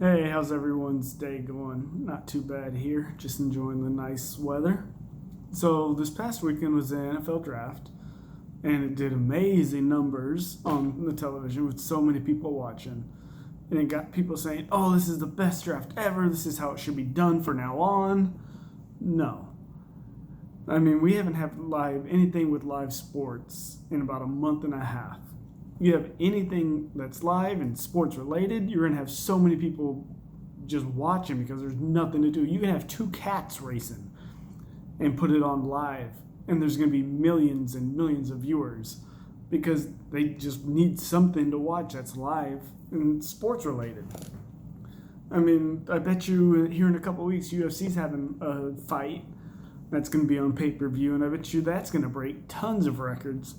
Hey, how's everyone's day going? Not too bad here, just enjoying the nice weather. So, this past weekend was the NFL draft, and it did amazing numbers on the television with so many people watching. And it got people saying, oh, this is the best draft ever, this is how it should be done from now on. No. I mean, we haven't had anything with live sports in about a month and a half. You have anything that's live and sports related, you're going to have so many people just watching because there's nothing to do. You can have two cats racing and put it on live, and there's going to be millions and millions of viewers because they just need something to watch that's live and sports related. I mean, I bet you here in a couple of weeks, UFC's having a fight that's going to be on pay-per-view, and I bet you that's going to break tons of records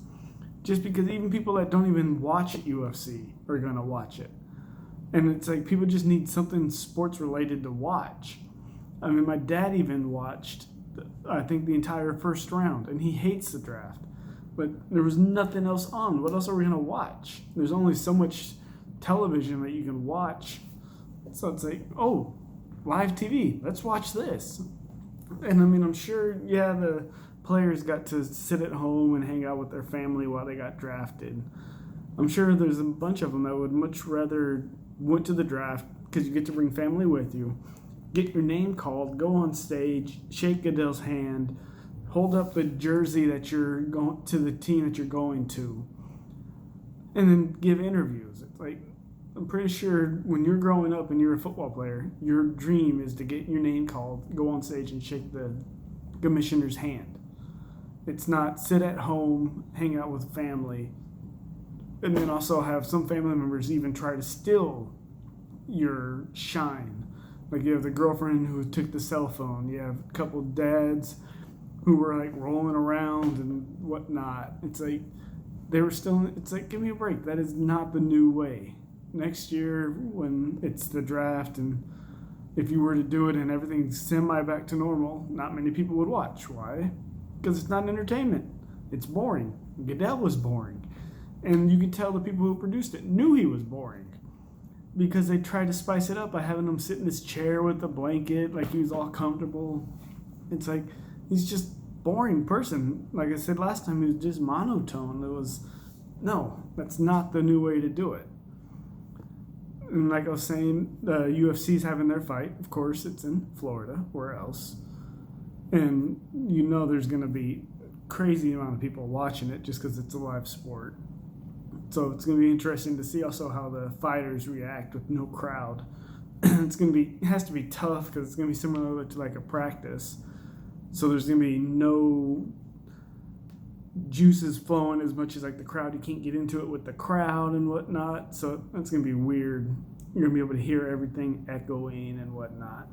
just because even people that don't even watch UFC are going to watch it. And it's like people just need something sports related to watch. I mean, my dad even watched, I think, the entire first round, and he hates the draft. But there was nothing else on. What else are we going to watch? There's only so much television that you can watch. So it's like, oh, live TV, let's watch this. And I mean, I'm sure, yeah, the players got to sit at home and hang out with their family while they got drafted. I'm sure there's a bunch of them that would much rather went to the draft because you get to bring family with you, get your name called, go on stage, shake Goodell's hand, hold up the jersey that you're going to the team that you're going to, and then give interviews. It's like, I'm pretty sure when you're growing up and you're a football player, your dream is to get your name called, go on stage and shake the commissioner's hand. It's not sit at home, hang out with family, and then also have some family members even try to steal your shine. Like you have the girlfriend who took the cell phone. You have a couple dads who were like rolling around and whatnot. It's like they were still, it's like, give me a break. That is not the new way. Next year when it's the draft, and if you were to do it and everything's semi back to normal, not many people would watch. Why? Because it's not entertainment. It's boring. Goodell was boring. And you could tell the people who produced it knew he was boring because they tried to spice it up by having him sit in his chair with a blanket like he was all comfortable. It's like he's just boring person. Like I said last time, he was just monotone. No, that's not the new way to do it. And like I was saying, the UFC's having their fight. Of course, it's in Florida. Where else? And you know there's going to be crazy amount of people watching it just because it's a live sport. So it's going to be interesting to see also how the fighters react with no crowd. It has to be tough because it's going to be similar to like a practice. So there's going to be no juices flowing as much as like the crowd. You can't get into it with the crowd and whatnot. So that's going to be weird. You're going to be able to hear everything echoing and whatnot.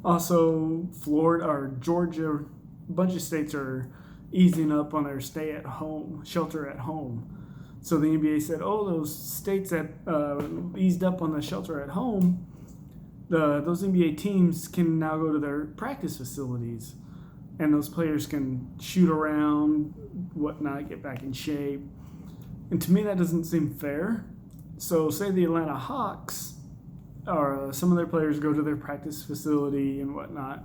Also, Florida or Georgia, a bunch of states are easing up on their shelter at home. So the NBA said, oh, those states that eased up on the shelter at home, those NBA teams can now go to their practice facilities, and those players can shoot around, whatnot, get back in shape. And to me, that doesn't seem fair. So say the Atlanta Hawks, or some of their players go to their practice facility and whatnot,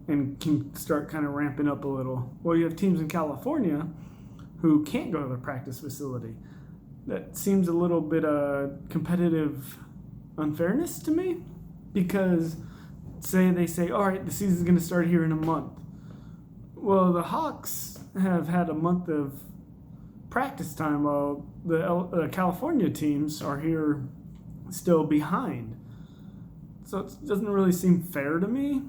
and can start kind of ramping up a little. Well, you have teams in California who can't go to their practice facility. That seems a little bit competitive unfairness to me, because they say, all right, the season's going to start here in a month. Well, the Hawks have had a month of practice time while the California teams are here still behind. So it doesn't really seem fair to me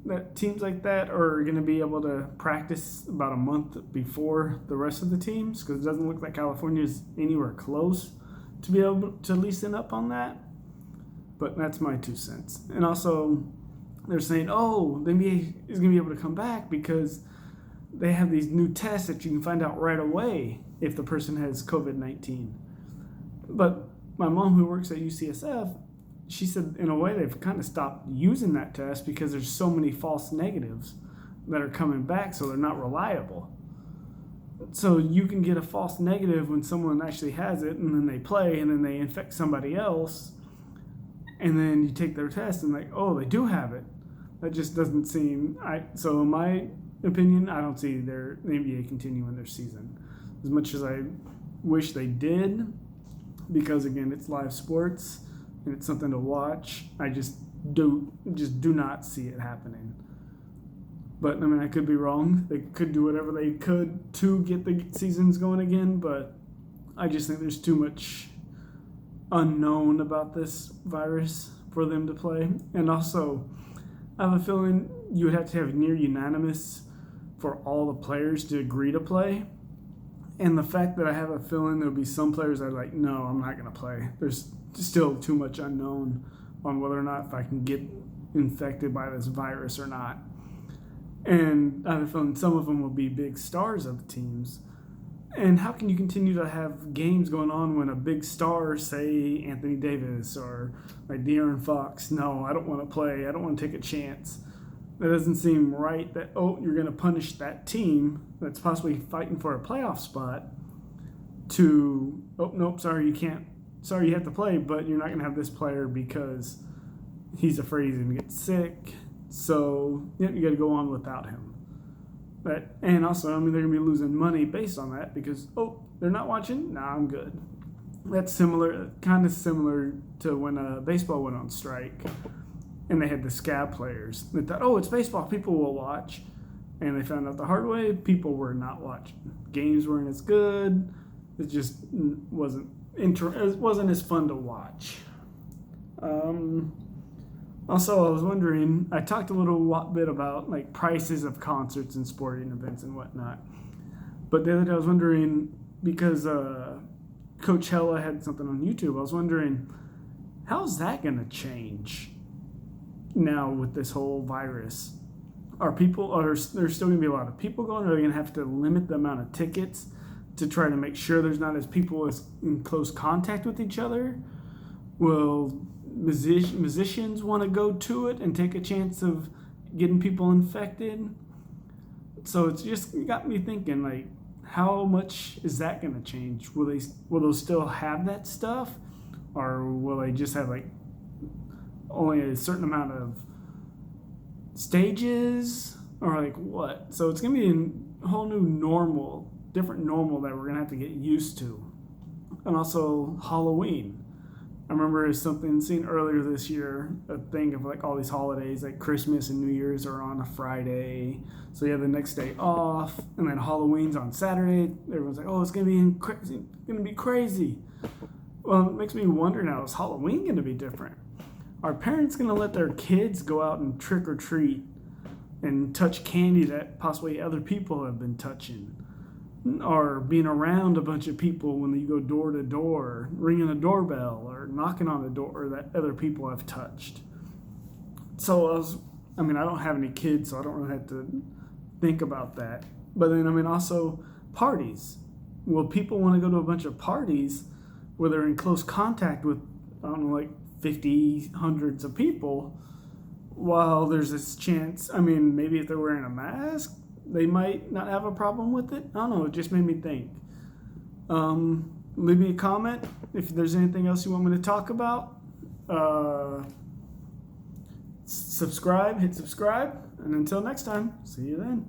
that teams like that are going to be able to practice about a month before the rest of the teams, because it doesn't look like California is anywhere close to be able to loosen up on that. But that's my 2 cents. And also, they're saying, oh, the NBA is going to be able to come back because they have these new tests that you can find out right away if the person has COVID-19. But my mom, who works at UCSF, she said, in a way, they've kind of stopped using that test because there's so many false negatives that are coming back, so they're not reliable. So you can get a false negative when someone actually has it, and then they play, and then they infect somebody else. and then you take their test and like, oh, they do have it. That just doesn't seem. So in my opinion, I don't see the NBA continuing their season as much as I wish they did, because again, it's live sports and it's something to watch. I just do not see it happening. But I mean, I could be wrong. They could do whatever they could to get the seasons going again, but I just think there's too much unknown about this virus for them to play. And also, I have a feeling you would have to have near unanimous for all the players to agree to play. And the fact that I have a feeling there'll be some players that are like, no, I'm not going to play. There's still too much unknown on whether or not if I can get infected by this virus or not. And I have a feeling some of them will be big stars of the teams. And how can you continue to have games going on when a big star, say Anthony Davis or like De'Aaron Fox, no, I don't want to play. I don't want to take a chance. That doesn't seem right that, oh, you're going to punish that team that's possibly fighting for a playoff spot to, oh, nope, sorry, you can't. Sorry, you have to play, but you're not going to have this player because he's afraid he's going to get sick. So you got to go on without him. And also, I mean, they're going to be losing money based on that because, oh, they're not watching? Nah, I'm good. That's kind of similar to when baseball went on strike and they had the scab players. They thought, oh, it's baseball, people will watch. And they found out the hard way, people were not watching. Games weren't as good. It just wasn't as fun to watch. Also, I was wondering, I talked a little bit about like prices of concerts and sporting events and whatnot. But the other day I was wondering, because Coachella had something on YouTube, I was wondering, how's that going to change now with this whole virus? Are there still going to be a lot of people going? Are they going to have to limit the amount of tickets to try to make sure there's not as people as in close contact with each other? Will musicians want to go to it and take a chance of getting people infected? So it's just got me thinking, like, how much is that going to change? Will they still have that stuff, or will they just have like only a certain amount of stages, or like what? So it's going to be a whole new different normal that we're going to have to get used to. And also Halloween. I remember something seen earlier this year, a thing of like all these holidays, like Christmas and New Year's are on a Friday, so you have the next day off, and then Halloween's on Saturday. Everyone's like, oh, it's gonna be crazy. Well, it makes me wonder now, is Halloween gonna be different? Are parents gonna let their kids go out and trick or treat and touch candy that possibly other people have been touching? Or being around a bunch of people when you go door to door, ringing a doorbell or knocking on the door that other people have touched. So I don't have any kids, so I don't really have to think about that. But then, also parties. Will people want to go to a bunch of parties where they're in close contact with, like 50, hundreds of people, while there's this chance, maybe if they're wearing a mask, they might not have a problem with it. I don't know. It just made me think. Leave me a comment if there's anything else you want me to talk about. Hit subscribe. And until next time, see you then.